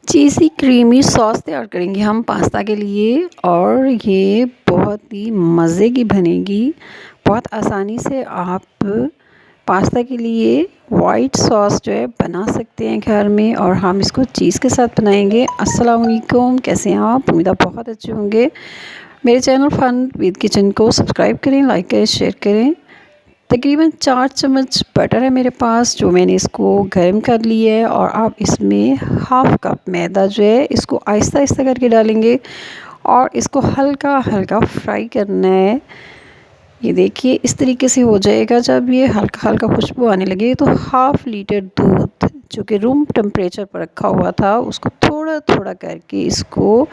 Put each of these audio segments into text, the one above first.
चीज़ी creamy sauce तैयार करेंगे हम पास्ता के लिए और ये बहुत ही मज़े की बनेगी। बहुत आसानी से आप पास्ता के लिए वाइट सॉस जो है बना सकते हैं घर में और हम इसको चीज़ के साथ बनाएंगे। अस्सलाम वालेकुम, कैसे हैं आप? उम्मीद आप बहुत अच्छे होंगे। मेरे चैनल फन विद किचन को सब्सक्राइब करें, लाइक करें, शेयर करें। तकरीबन 4 चम्मच बटर है मेरे पास, जो मैंने इसको गर्म कर लिया है और आप इसमें हाफ़ कप मैदा जो है इसको आहिस्ता आहिस्ता करके डालेंगे और इसको हल्का हल्का फ्राई करना है। ये देखिए इस तरीके से हो जाएगा। जब ये हल्का हल्का खुशबू आने लगे तो हाफ़ लीटर दूध जो कि रूम टेम्परेचर पर रखा हुआ था उसको थोड़ा थोड़ा करके इसको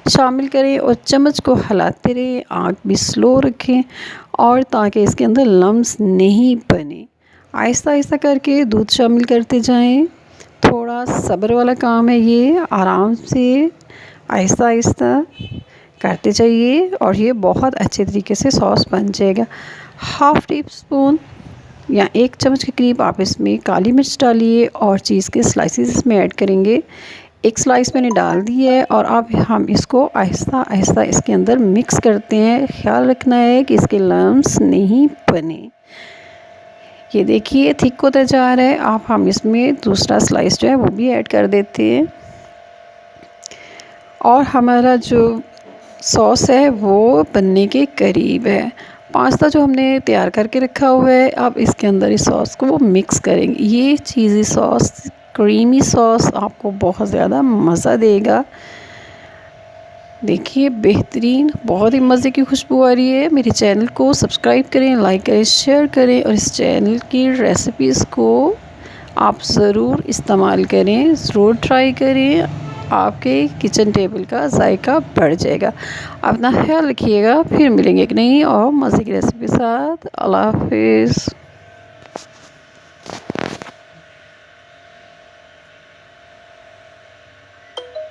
शामिल करें और चम्मच को हिलाते रहें। आँच भी स्लो रखें और ताकि इसके अंदर लम्स नहीं बने। आहिस्ता आहिस्ता करके दूध शामिल करते जाएं। थोड़ा सब्र वाला काम है ये, आराम से आहिस्ता आहिस्ता करते जाइए और ये बहुत अच्छे तरीके से सॉस बन जाएगा। हाफ़ टी स्पून या 1 चम्मच के करीब आप इसमें काली मिर्च डालिए और चीज़ के स्लाइसेस इसमें ऐड करेंगे। 1 स्लाइस मैंने डाल दी है और अब हम इसको आहिस्ता आहिस्ता इसके अंदर मिक्स करते हैं। ख्याल रखना है कि इसके लम्स नहीं बने। ये देखिए थिक होता जा रहा है। अब हम इसमें दूसरा स्लाइस जो है वो भी ऐड कर देते हैं और हमारा जो सॉस है वो बनने के करीब है। पास्ता जो हमने तैयार करके रखा हुआ है, अब इसके अंदर इस सॉस को वो मिक्स करेंगे। ये चीज़ी सॉस, क्रीमी सॉस आपको बहुत ज़्यादा मज़ा देगा। देखिए बेहतरीन, बहुत ही मज़े की खुशबू आ रही है। मेरे चैनल को सब्सक्राइब करें, लाइक करें, शेयर करें और इस चैनल की रेसिपीज़ को आप ज़रूर इस्तेमाल करें, ज़रूर ट्राई करें। आपके किचन टेबल का जायका बढ़ जाएगा। अपना ख्याल रखिएगा। फिर मिलेंगे एक नई और मज़े की रेसिपी के साथ। अल्लाह हाफ़िज़।